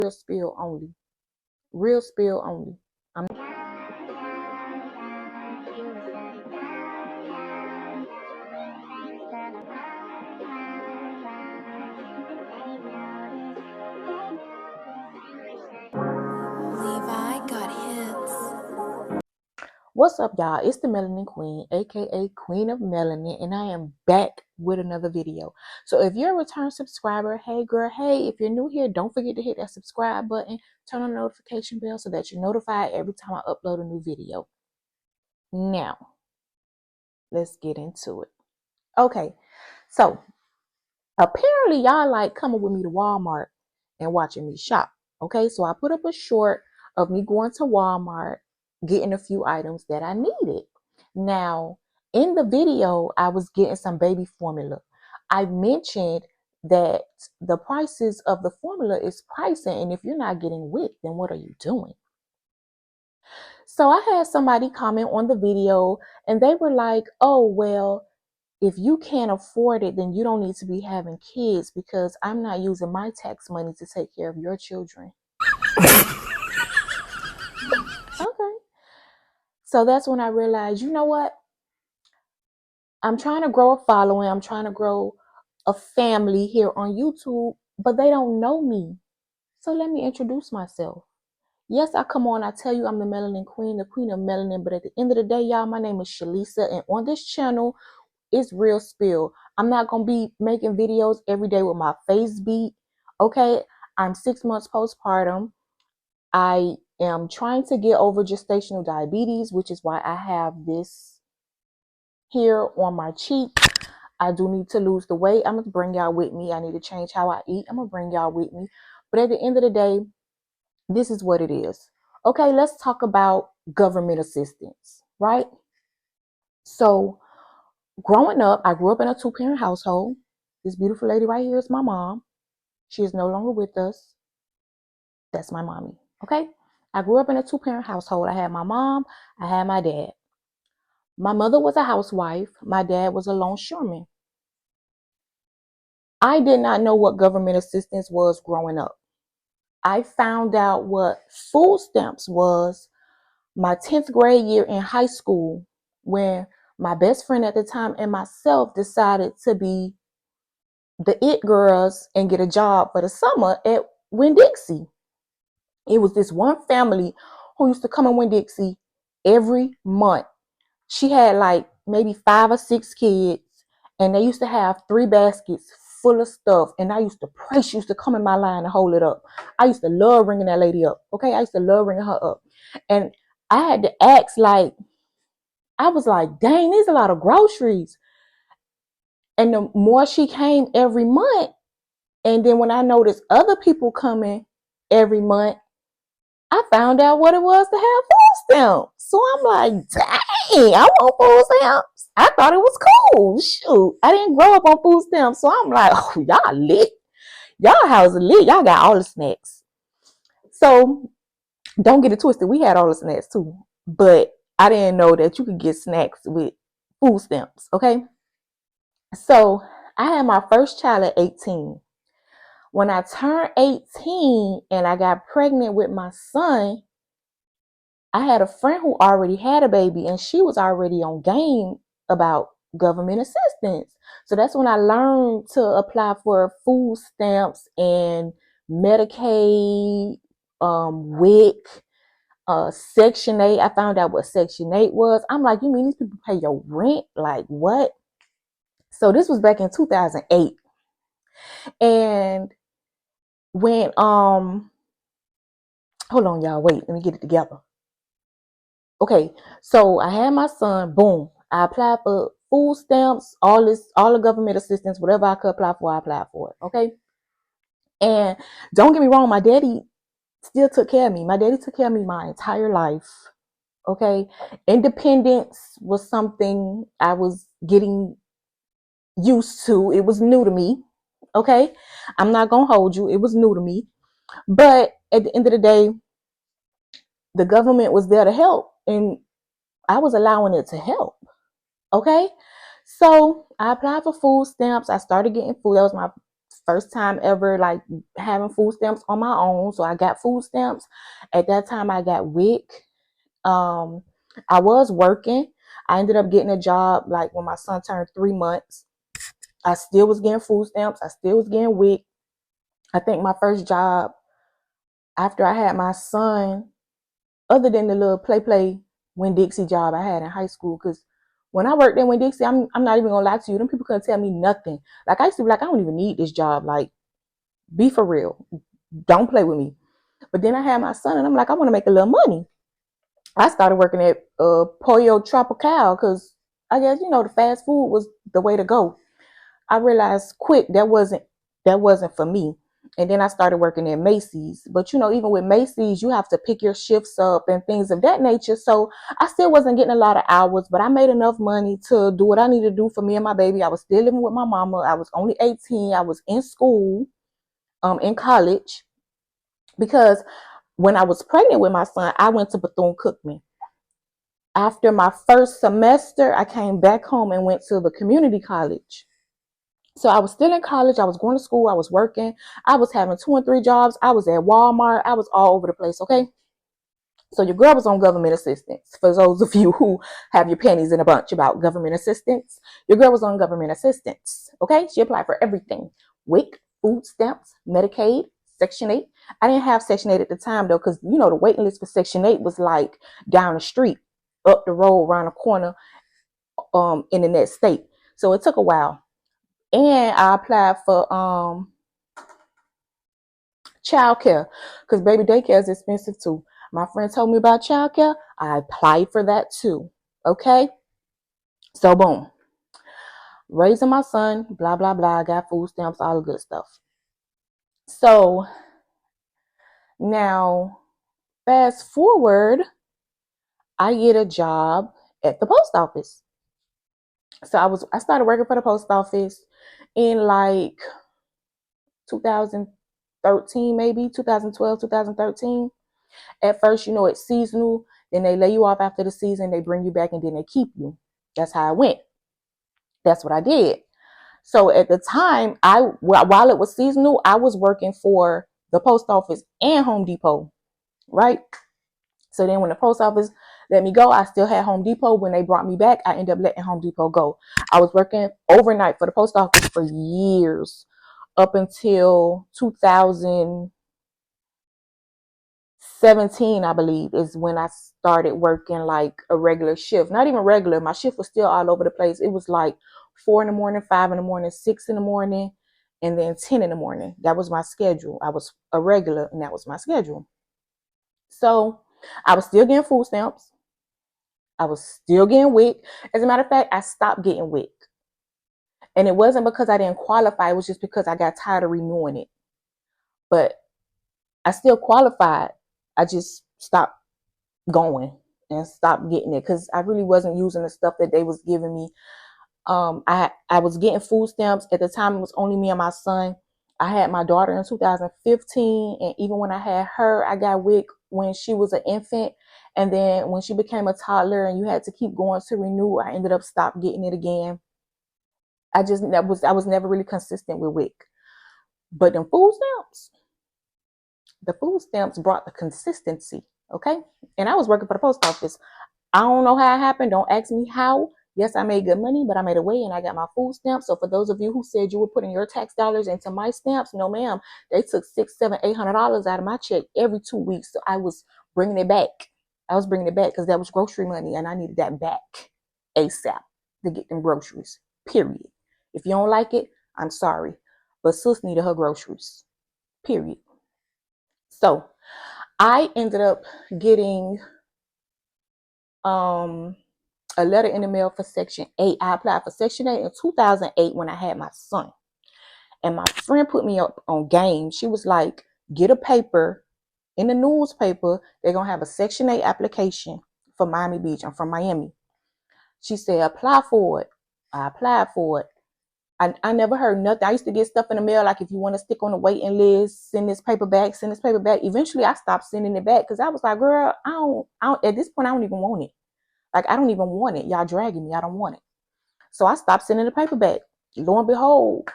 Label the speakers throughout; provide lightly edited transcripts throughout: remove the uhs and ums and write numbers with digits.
Speaker 1: real spill only. Real spill only. What's up, y'all? It's the Melanin Queen, aka Queen of Melanin, and I am back with another video. So if you're a return subscriber, hey girl, hey, if you're new here, don't forget to hit that subscribe button, turn on the notification bell so that you're notified every time I upload a new video. Now, let's get into it. Okay, so apparently y'all like coming with me to Walmart and watching me shop. Okay, so I put up a short of me going to Walmart, getting a few items that I needed. Now, in the video, I was getting some baby formula. I mentioned that the prices of the formula is pricing, and if you're not getting WIC, then what are you doing? So I had somebody comment on the video, and they were like, oh, well, if you can't afford it, then you don't need to be having kids because I'm not using my tax money to take care of your children. Okay. So that's when I realized, you know what? I'm trying to grow a following. I'm trying to grow a family here on YouTube, but they don't know me. So let me introduce myself. Yes, I come on. I tell you I'm the Melanin Queen, the Queen of Melanin. But at the end of the day, y'all, my name is Shalisa. And on this channel, it's real spill. I'm not going to be making videos every day with my face beat. Okay. I'm 6 months postpartum. I am trying to get over gestational diabetes, which is why I have this here on my cheek. I do need to lose the weight. I'm going to bring y'all with me. I need to change how I eat. I'm going to bring y'all with me. But at the end of the day, this is what it is. Okay, let's talk about government assistance, right? So growing up, I grew up in a 2-parent household. This beautiful lady right here is my mom. She is no longer with us. That's my mommy, okay? I grew up in a 2-parent household. I had my mom, I had my dad. My mother was a housewife. My dad was a longshoreman. I did not know what government assistance was growing up. I found out what Foodstamps was my 10th grade year in high school when my best friend at the time and myself decided to be the it girls and get a job for the summer at Winn-Dixie. It was this one family who used to come in Winn-Dixie every month. She had like maybe 5 or 6 kids, and they used to have 3 baskets full of stuff. And I used to pray she used to come in my line and hold it up. I used to love ringing that lady up. Okay, I used to love ringing her up. And I had to ask, like, I was like, dang, there's a lot of groceries. And the more she came every month, and then when I noticed other people coming every month, I found out what it was to have food stamps. So I'm like, dang, I want food stamps. I thought it was cool. Shoot, I didn't grow up on food stamps. So I'm like, oh, y'all lit. Y'all house lit. Y'all got all the snacks. So don't get it twisted. We had all the snacks too. But I didn't know that you could get snacks with food stamps. Okay. So I had my first child at 18. When I turned 18 and I got pregnant with my son, I had a friend who already had a baby and she was already on game about government assistance. So that's when I learned to apply for food stamps and Medicaid, WIC, Section 8. I found out what Section 8 was. I'm like, you mean these people pay your rent? Like what? So this was back in 2008. And when hold on, y'all, wait, let me get it together. Okay, so I had my son, boom. I applied for food stamps, all the government assistance, whatever I could apply for, I applied for it. Okay. And don't get me wrong, my daddy still took care of me. My daddy took care of me my entire life. Okay. Independence was something I was getting used to. It was new to me. Okay. I'm not gonna hold you. It was new to me. But at the end of the day, the government was there to help, and I was allowing it to help. Okay. So I applied for food stamps. I started getting food. That was my first time ever like having food stamps on my own. So I got food stamps. At that time I got WIC. I was working. I ended up getting a job like when my son turned 3 months. I still was getting food stamps. I still was getting WIC. I think my first job after I had my son, other than the little play Winn-Dixie job I had in high school, because when I worked at Winn-Dixie, I'm not even gonna lie to you, them people couldn't tell me nothing. Like I used to be like, I don't even need this job. Like, be for real. Don't play with me. But then I had my son and I'm like, I want to make a little money. I started working at Pollo Tropical because I guess, the fast food was the way to go. I realized quick that wasn't for me. And then I started working at Macy's. But even with Macy's, you have to pick your shifts up and things of that nature. So I still wasn't getting a lot of hours, but I made enough money to do what I needed to do for me and my baby. I was still living with my mama. I was only 18. I was in school, in college, because when I was pregnant with my son, I went to Bethune-Cookman. After my first semester, I came back home and went to the community college. So I was still in college. I was going to school. I was working. I was having 2 and 3 jobs. I was at Walmart. I was all over the place. Okay. So your girl was on government assistance. For those of you who have your panties in a bunch about government assistance, your girl was on government assistance. Okay. She applied for everything. WIC, food stamps, Medicaid, Section 8. I didn't have Section 8 at the time though, because the waiting list for Section 8 was like down the street, up the road, around the corner, in the next state. So it took a while. And I applied for childcare because baby daycare is expensive too. My friend told me about childcare. I applied for that too. Okay. So boom. Raising my son, blah, blah, blah. Got food stamps, all the good stuff. So now fast forward, I get a job at the post office. So I started working for the post office in like 2013, maybe 2012, 2013. At first, it's seasonal. Then they lay you off after the season. They bring you back and then they keep you. That's how I went. That's what I did. So at the time, while it was seasonal, I was working for the post office and Home Depot, right? So then when the post office let me go, I still had Home Depot. When they brought me back, I ended up letting Home Depot go. I was working overnight for the post office for years, up until 2017, I believe, is when I started working like a regular shift. Not even regular. My shift was still all over the place. It was like 4 in the morning, 5 in the morning, 6 in the morning, and then 10 in the morning. That was my schedule. I was a regular and that was my schedule. So I was still getting food stamps. I was still getting WIC. As a matter of fact, I stopped getting WIC. And it wasn't because I didn't qualify. It was just because I got tired of renewing it. But I still qualified. I just stopped going and stopped getting it because I really wasn't using the stuff that they was giving me. I was getting food stamps at the time. It was only me and my son. I had my daughter in 2015, and even when I had her, I got WIC when she was an infant, and then when she became a toddler and you had to keep going to renew, I ended up stopped getting it again. I was never really consistent with WIC. But the food stamps brought the consistency. Okay. And I was working for the post office. I don't know how it happened. Don't ask me how. Yes, I made good money, but I made a way and I got my food stamps. So for those of you who said you were putting your tax dollars into my stamps, no ma'am. They took $600, $700, $800 out of my check every 2 weeks. So I was bringing it back. I was bringing it back because that was grocery money and I needed that back ASAP to get them groceries, period. If you don't like it, I'm sorry. But sis needed her groceries, period. So I ended up getting a letter in the mail for Section 8. I applied for Section 8 in 2008 when I had my son. And my friend put me up on game. She was like, get a paper in the newspaper. They're going to have a Section 8 application for Miami Beach. I'm from Miami. She said, apply for it. I applied for it. I never heard nothing. I used to get stuff in the mail like, if you want to stick on the waiting list, send this paper back, send this paper back. Eventually, I stopped sending it back because I was like, girl, I don't, at this point, I don't even want it. Like, I don't even want it. Y'all dragging me. I don't want it. So I stopped sending the paper back. Lo and behold,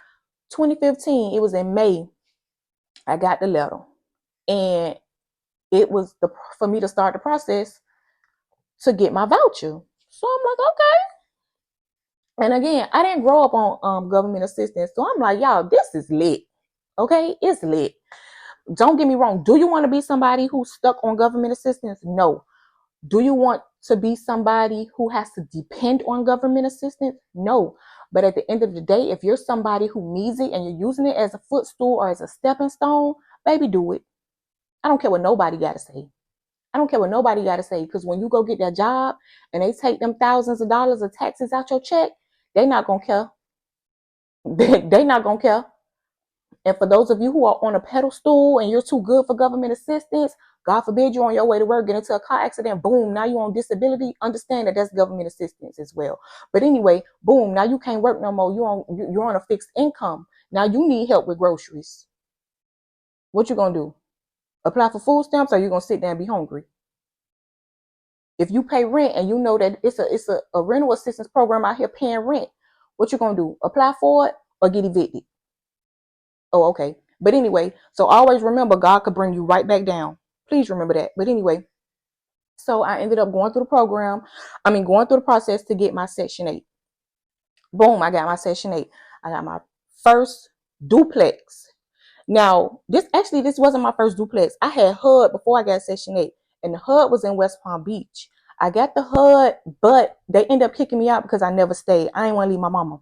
Speaker 1: 2015, it was in May, I got the letter. And it was for me to start the process to get my voucher. So I'm like, okay. And again, I didn't grow up on government assistance. So I'm like, y'all, this is lit. Okay, it's lit. Don't get me wrong. Do you want to be somebody who's stuck on government assistance? No. Do you want to be somebody who has to depend on government assistance? No. But at the end of the day, if you're somebody who needs it and you're using it as a footstool or as a stepping stone, baby, do it. I don't care what nobody got to say. I don't care what nobody got to say, because when you go get that job and they take them thousands of dollars of taxes out your check, they not going to care. They not going to care. And for those of you who are on a pedestal and you're too good for government assistance, God forbid you're on your way to work, get into a car accident, boom, now you're on disability. Understand that that's government assistance as well. But anyway, boom, now you can't work no more. You're on a fixed income. Now you need help with groceries. What you gonna do? Apply for food stamps, or you gonna sit there and be hungry? If you pay rent and you know that it's a rental assistance program out here paying rent, what you gonna do? Apply for it or get evicted? Oh, okay. But anyway, so always remember, God could bring you right back down. Please remember that. But anyway, so I ended up going through the process to get my Section 8. Boom, I got my Section 8. I got my first duplex. Now, this wasn't my first duplex. I had HUD before I got Section 8, and the HUD was in West Palm Beach. I got the HUD, but they ended up kicking me out because I never stayed. I didn't want to leave my mama.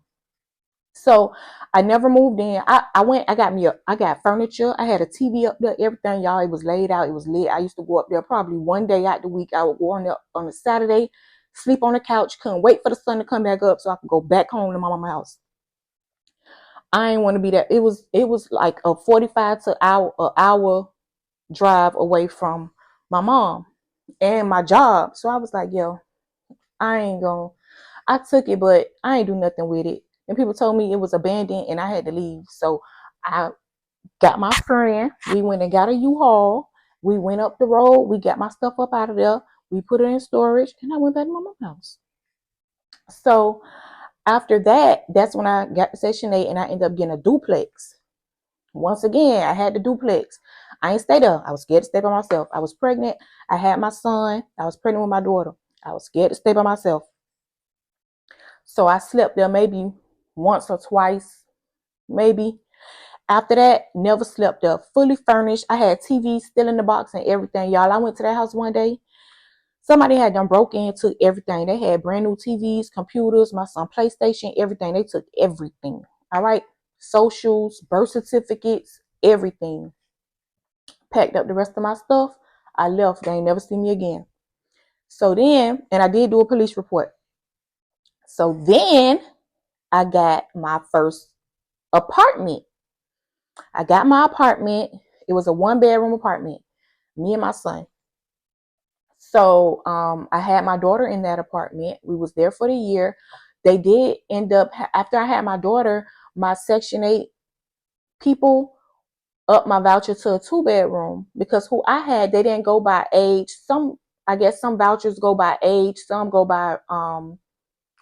Speaker 1: So I never moved in. I got furniture. I had a TV up there, everything, y'all. It was laid out. It was lit. I used to go up there probably one day out the week. I would go on there on a Saturday, sleep on the couch, couldn't wait for the sun to come back up so I could go back home to my mama's house. I didn't want to be there. It was like a 45 to an hour drive away from my mom and my job. So I was like, yo, I took it, but I ain't do nothing with it. And people told me it was abandoned and I had to leave. So I got my friend. We went and got a U-Haul. We went up the road. We got my stuff up out of there. We put it in storage, and I went back to my mom's house. So after that, that's when I got to Section 8 and I ended up getting a duplex. Once again, I had the duplex. I ain't stay there. I was scared to stay by myself. I was pregnant. I had my son. I was pregnant with my daughter. I was scared to stay by myself. So I slept there maybe once or twice, maybe. After that, never slept there. Fully furnished. I had TV still in the box and everything. Y'all, I went to that house one day. Somebody had done broke in, took everything. They had brand new TVs, computers, my son PlayStation, everything. They took everything. All right. Socials, birth certificates, everything. Packed up the rest of my stuff. I left. They ain't never see me again. So then, and I did do a police report. So then I got my first apartment. I got my apartment. It was a 1-bedroom apartment. Me and my son. So I had my daughter in that apartment. We was there for the year. They did end up, after I had my daughter, my Section 8 people upped my voucher to a 2-bedroom because who I had, they didn't go by age. I guess some vouchers go by age. Some go by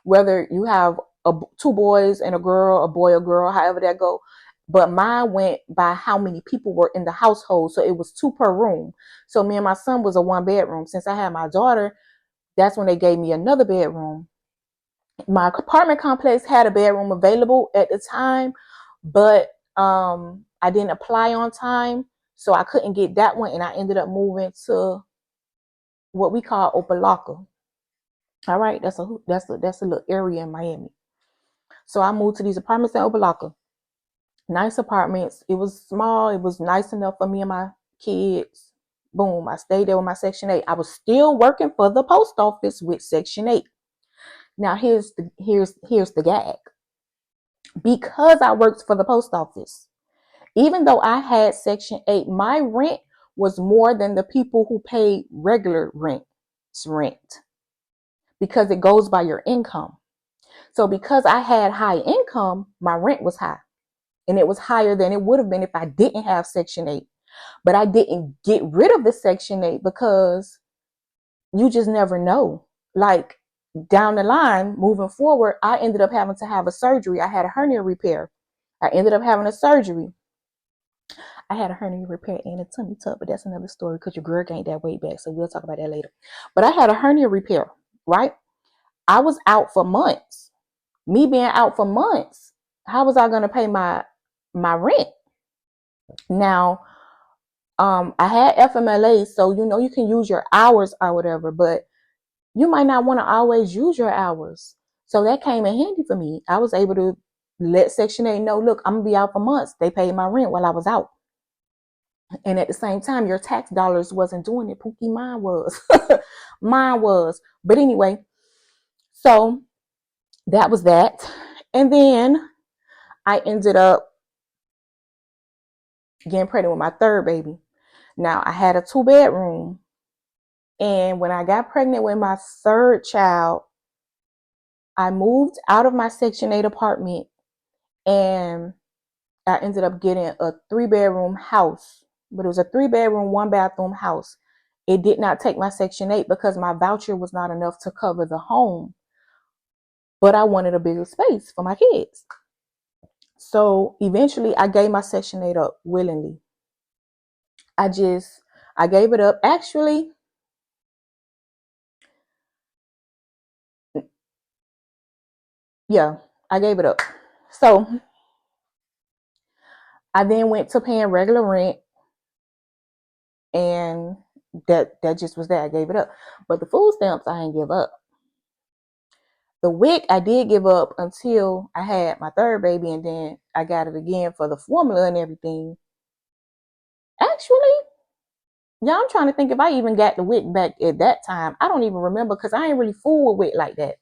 Speaker 1: whether you have 2 boys and a girl, a boy or girl, however that go. But mine went by how many people were in the household. So it was 2 per room. So me and my son was a 1-bedroom. Since I had my daughter, that's when they gave me another bedroom. My apartment complex had a bedroom available at the time, but I didn't apply on time. So I couldn't get that one. And I ended up moving to what we call Opalaka. All right. That's a little area in Miami. So I moved to these apartments in Opalaka. Nice apartments. It was small. It was nice enough for me and my kids. Boom. I stayed there with my Section 8. I was still working for the post office with Section 8. Now here's the gag. Because I worked for the post office, even though I had Section 8, my rent was more than the people who paid regular rent. Because it goes by your income. So because I had high income, my rent was high. And it was higher than it would have been if I didn't have Section 8. But I didn't get rid of the Section 8 because you just never know. Like down the line, moving forward, I ended up having to have a surgery. I had a hernia repair. I ended up having a surgery. I had a hernia repair and a tummy tuck, but that's another story because your girl gained that weight back. So we'll talk about that later. But I had a hernia repair, right? I was out for months. Me being out for months, how was I going to pay my rent? Now, I had FMLA, so you can use your hours or whatever, but you might not want to always use your hours. So that came in handy for me. I was able to let Section 8 know, look, I'm gonna be out for months. They paid my rent while I was out. And at the same time, your tax dollars wasn't doing it. Pookie, mine was. Mine was. But anyway, so that was that. And then I ended up getting pregnant with my third baby. Now, I had a 2-bedroom. And when I got pregnant with my third child, I moved out of my Section 8 apartment and I ended up getting a 3-bedroom house. But it was a 3-bedroom, 1-bathroom house. It did not take my Section 8 because my voucher was not enough to cover the home. But I wanted a bigger space for my kids. So eventually I gave my Section 8 up willingly. I gave it up. Actually, yeah, I gave it up. So I then went to paying regular rent, and that just was that. I gave it up. But the food stamps I didn't give up. The WIC I did give up until I had my third baby, and then I got it again for the formula and everything. Actually, yeah, I'm trying to think if I even got the WIC back at that time. I don't even remember because I ain't really fool with WIC like that.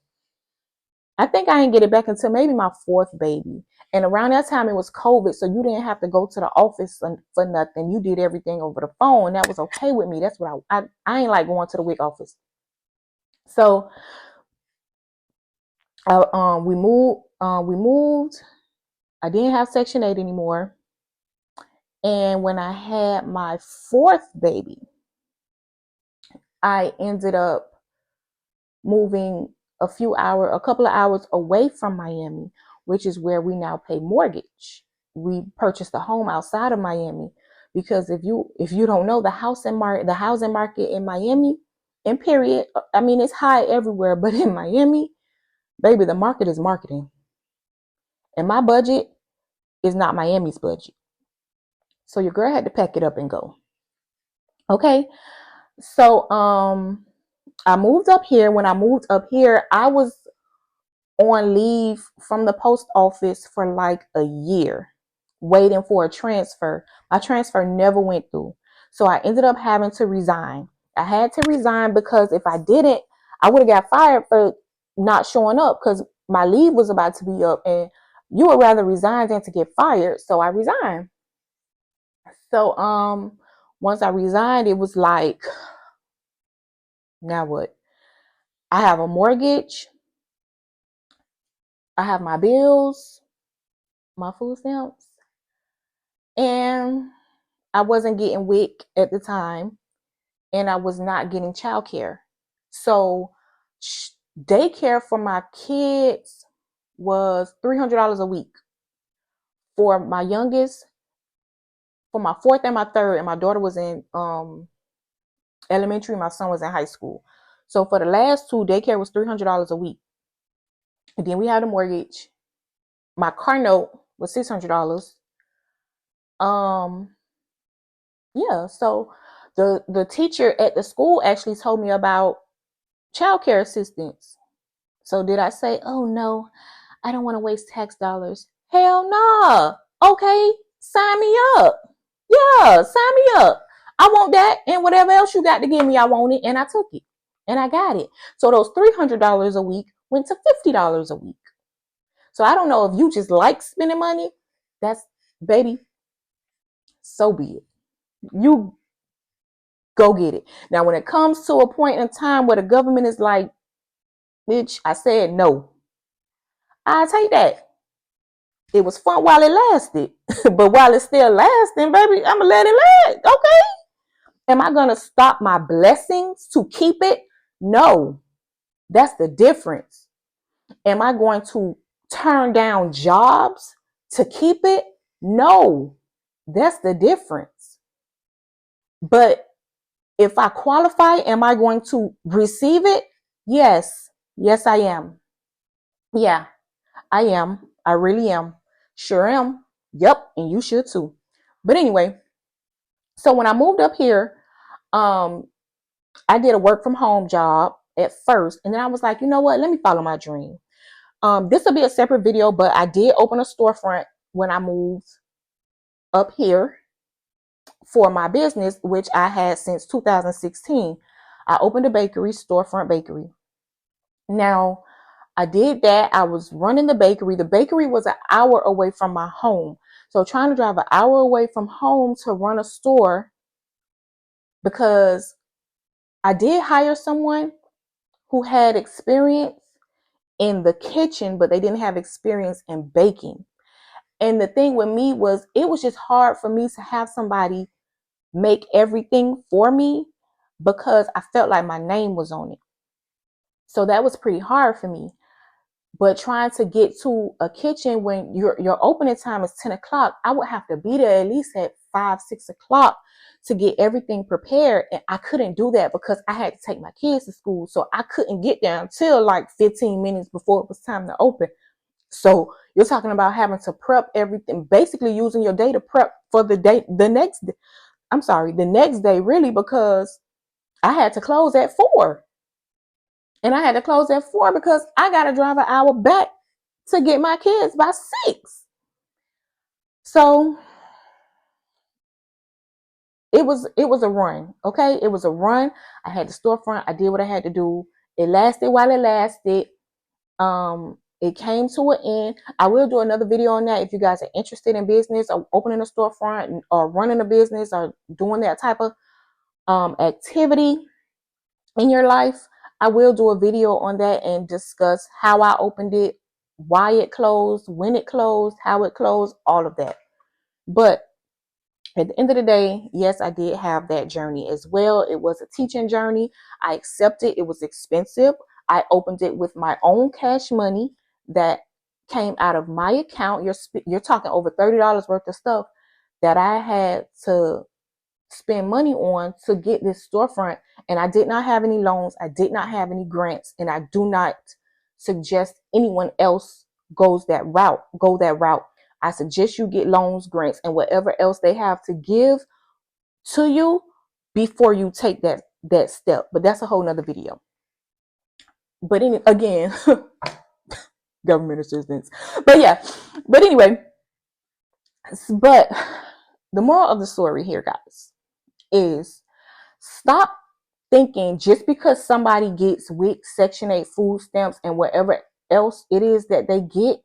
Speaker 1: I think I didn't get it back until maybe my 4th baby. And around that time it was COVID, so you didn't have to go to the office for nothing. You did everything over the phone. That was okay with me. That's what I ain't like going to the WIC office. So we moved. I didn't have Section 8 anymore. And when I had my 4th baby, I ended up moving a couple of hours away from Miami, which is where we now pay mortgage. We purchased a home outside of Miami because if you don't know, the housing market in Miami, in period, I mean, it's high everywhere, but in Miami, baby, the market is marketing. And my budget is not Miami's budget. So your girl had to pack it up and go. Okay. So I moved up here. When I moved up here, I was on leave from the post office for like a year, waiting for a transfer. My transfer never went through. So I ended up having to resign. I had to resign because if I didn't, I would have got fired for not showing up because my leave was about to be up, and you would rather resign than to get fired. So I resigned. So once I resigned, it was like, now what? I have a mortgage. I have my bills, my food stamps, and I wasn't getting WIC at the time, and I was not getting childcare. So daycare for my kids was $300 a week. For my youngest, for my 4th and my 3rd, and my daughter was in elementary, my son was in high school. So for the last 2, daycare was $300 a week. And then we had a mortgage. My car note was $600. Yeah, so the teacher at the school actually told me about childcare assistance. So did I say, oh no, I don't want to waste tax dollars? Hell no. Okay, sign me up. Yeah, sign me up. I want that, and whatever else you got to give me, I want it, and I took it, and I got it. So those $300 a week went to $50 a week. So I don't know if you just like spending money. That's, baby, so be it. You go get it. Now, when it comes to a point in time where the government is like, bitch, I said no, I'll take that. It was fun while it lasted. But while it's still lasting, baby, I'm going to let it last. Okay. Am I going to stop my blessings to keep it? No. That's the difference. Am I going to turn down jobs To keep it? No, that's the difference. But if I qualify, am I going to receive it? Yes. Yes, I am. Yeah, I am. I really am. Sure am. Yep. And you should too. But anyway, so when I moved up here, um, I did a work from home job at first. And then I was like, you know what? Let me follow my dream. This will be a separate video, but I did open a storefront when I moved up here for my business, which I had since 2016. I opened a bakery, storefront bakery. Now, I did that. I was running the bakery. The bakery was an hour away from my home. So trying to drive an hour away from home to run a store, because I did hire someone who had experience in the kitchen, but they didn't have experience in baking. And the thing with me was, it was just hard for me to have somebody make everything for me because I felt like my name was on it. So that was pretty hard for me. But trying to get to a kitchen when your opening time is 10 o'clock, I would have to be there at least at 5, 6 o'clock to get everything prepared. And I couldn't do that because I had to take my kids to school. So I couldn't get there until like 15 minutes before it was time to open. So you're talking about having to prep everything, basically using your day to prep for the next day, really, because I had to close at 4. And I had to close at 4 because I got to drive an hour back to get my kids by 6. So it was a run. Okay. It was a run. I had the storefront. I did what I had to do. It lasted while it lasted. It came to an end. I will do another video on that if you guys are interested in business or opening a storefront or running a business or doing that type of activity in your life. I will do a video on that and discuss how I opened it, why it closed, when it closed, how it closed, all of that. But at the end of the day, yes, I did have that journey as well. It was a teaching journey. I accepted it was expensive. I opened it with my own cash money that came out of my account. You're talking over $30 worth of stuff that I had to spend money on to get this storefront. And I did not have any loans. I did not have any grants. And I do not suggest anyone else go that route. I suggest you get loans, grants, and whatever else they have to give to you before you take that step. But that's a whole nother video. But again, government assistance. But anyway, but the moral of the story here, guys, is stop thinking just because somebody gets WIC, Section 8 food stamps, and whatever else it is that they get,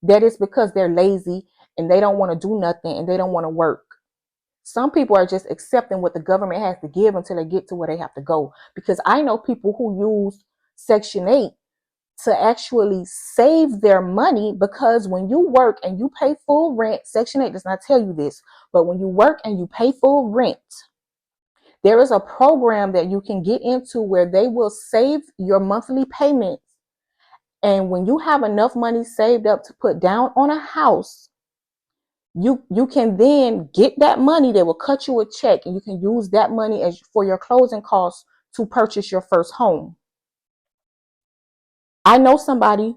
Speaker 1: that is because they're lazy and they don't want to do nothing and they don't want to work. Some people are just accepting what the government has to give until they get to where they have to go. Because I know people who use Section 8 to actually save their money, because when you work and you pay full rent, Section 8 does not tell you this, but when you work and you pay full rent, there is a program that you can get into where they will save your monthly payments. And when you have enough money saved up to put down on a house, you can then get that money. They will cut you a check and you can use that money as for your closing costs to purchase your first home. I know somebody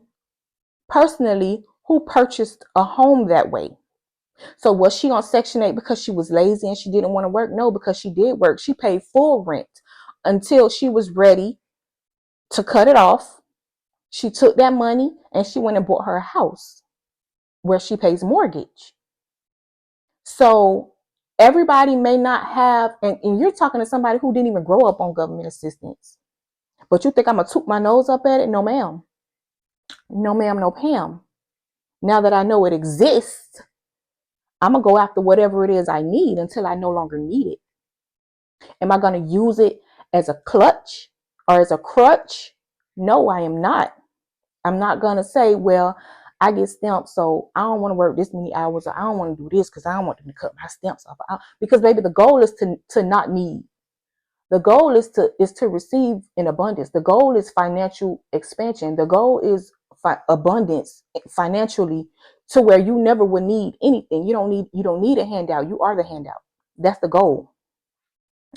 Speaker 1: personally who purchased a home that way. So was she on Section 8 because she was lazy and she didn't want to work? No, because she did work. She paid full rent until she was ready to cut it off. She took that money and she went and bought her a house where she pays mortgage. So everybody may not have, and you're talking to somebody who didn't even grow up on government assistance. But you think I'm going to toot my nose up at it? No, ma'am. No, ma'am, no, Pam. Now that I know it exists, I'm going to go after whatever it is I need until I no longer need it. Am I going to use it as a clutch or as a crutch? No, I am not. I'm not going to say, well, I get stamps, so I don't want to work this many hours, or I don't want to do this because I don't want them to cut my stamps off. Because baby, the goal is to not need. The goal is to receive in abundance. The goal is financial expansion. The goal is abundance financially to where you never would need anything. You don't need a handout. You are the handout. That's the goal.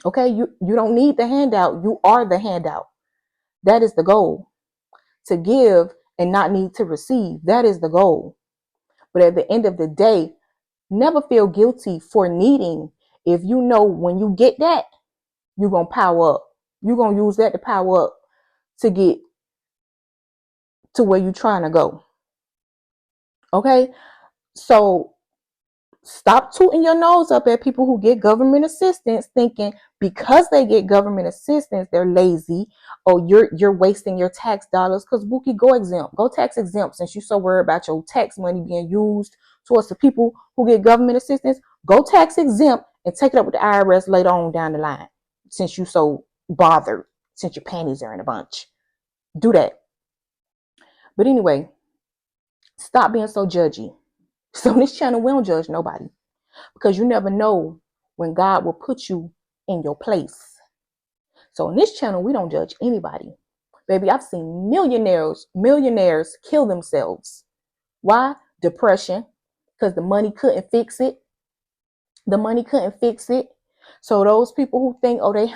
Speaker 1: Okay? You don't need the handout. You are the handout. That is the goal. To give and not need to receive. That is the goal. But at the end of the day, never feel guilty for needing. If you know when you get that, you're going to power up. You're going to use that to power up to get to where you're trying to go. Okay? So stop tooting your nose up at people who get government assistance, thinking because they get government assistance, they're lazy. Oh, you're wasting your tax dollars. Because Bookie, go exempt. Go tax exempt, since you're so worried about your tax money being used towards the people who get government assistance. Go tax exempt and take it up with the IRS later on down the line, since you're so bothered, since your panties are in a bunch. Do that. But anyway, stop being so judgy. So on this channel, we don't judge nobody, because you never know when God will put you in your place. So on this channel, we don't judge anybody. Baby, I've seen millionaires kill themselves. Why? Depression. Because the money couldn't fix it. The money couldn't fix it. So those people who think, oh, they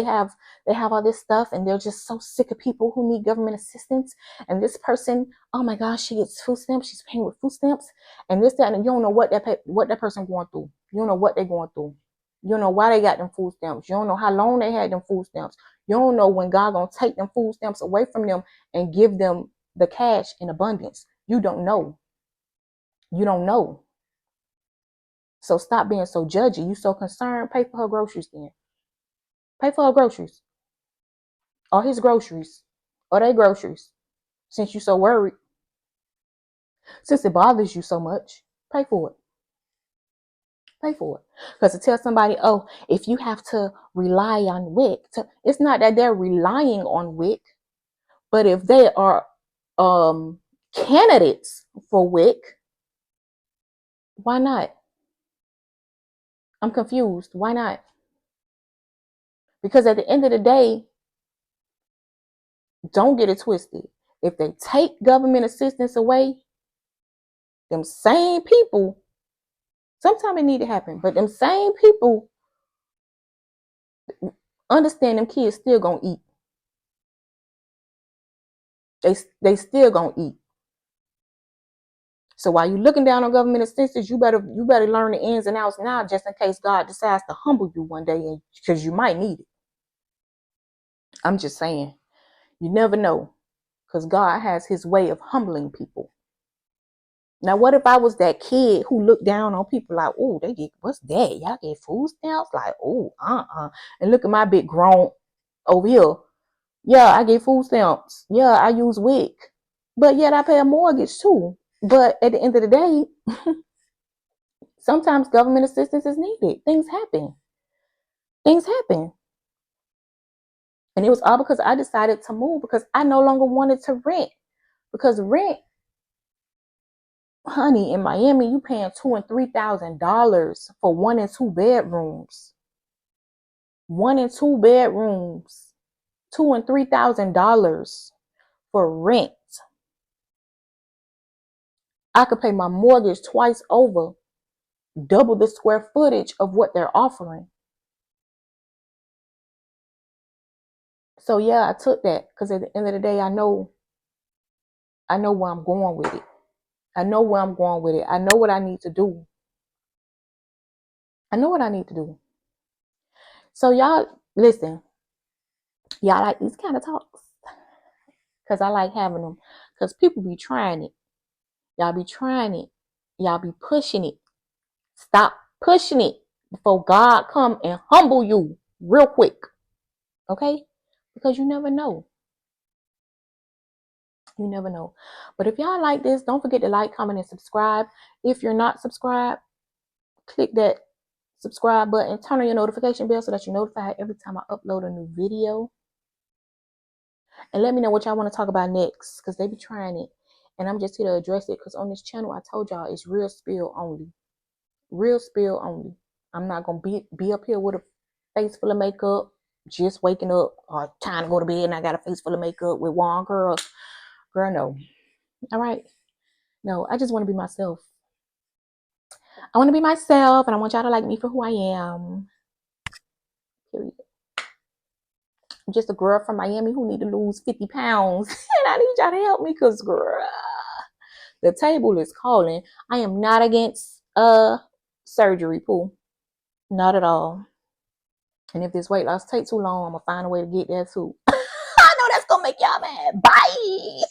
Speaker 1: have all this stuff, and they're just so sick of people who need government assistance. And this person, oh my gosh, she gets food stamps. She's paying with food stamps, and this, that, and you don't know what that person going through. You don't know what they're going through. You don't know why they got them food stamps. You don't know how long they had them food stamps. You don't know when God gonna take them food stamps away from them and give them the cash in abundance. You don't know. You don't know. So stop being so judgy. You so concerned. Pay for her groceries then. Pay for her groceries. Or his groceries. Or their groceries. Since you're so worried. Since it bothers you so much. Pay for it. Pay for it. Because to tell somebody, oh, if you have to rely on WIC. It's not that they're relying on WIC. But if they are candidates for WIC, why not? I'm confused. Why not? Because at the end of the day, don't get it twisted. If they take government assistance away, them same people, sometimes it need to happen, but them same people understand them kids still gonna eat. They still gonna eat. So while you're looking down on government assistance, you better learn the ins and outs now, just in case God decides to humble you one day, and because you might need it. I'm just saying, you never know, because God has his way of humbling people. Now, what if I was that kid who looked down on people like, oh, they get, what's that? Y'all get food stamps? Like, oh, and look at my big grown over here. Yeah, I get food stamps. Yeah, I use WIC. But yet I pay a mortgage too. But at the end of the day, sometimes government assistance is needed. Things happen. Things happen. And it was all because I decided to move, because I no longer wanted to rent. Because rent, honey, in Miami, you paying $2,000 and $3,000 for 1 and 2 bedrooms. 1 and 2 bedrooms. $2,000 and $3,000 for rent. I could pay my mortgage twice over, double the square footage of what they're offering. So yeah, I took that, because at the end of the day, I know where I'm going with it. I know where I'm going with it. I know what I need to do. I know what I need to do. So y'all, listen, y'all like these kind of talks, because I like having them, because people be trying it. Y'all be trying it. Y'all be pushing it. Stop pushing it before God come and humble you real quick. Okay? Because you never know. You never know. But if y'all like this, don't forget to like, comment, and subscribe. If you're not subscribed, click that subscribe button. Turn on your notification bell so that you're notified every time I upload a new video. And let me know what y'all want to talk about next, because they be trying it. And I'm just here to address it, because on this channel, I told y'all, it's real spill only. Real spill only. I'm not going to be up here with a face full of makeup, just waking up or trying to go to bed and I got a face full of makeup with one curls. Girl, no. All right. No, I just want to be myself. I want to be myself, and I want y'all to like me for who I am. Period. I'm just a girl from Miami who need to lose 50 pounds. And I need y'all to help me because, girl, the table is calling. I am not against surgery, Pooh. Not at all. And if this weight loss takes too long, I'm going to find a way to get there too. I know that's going to make y'all mad. Bye.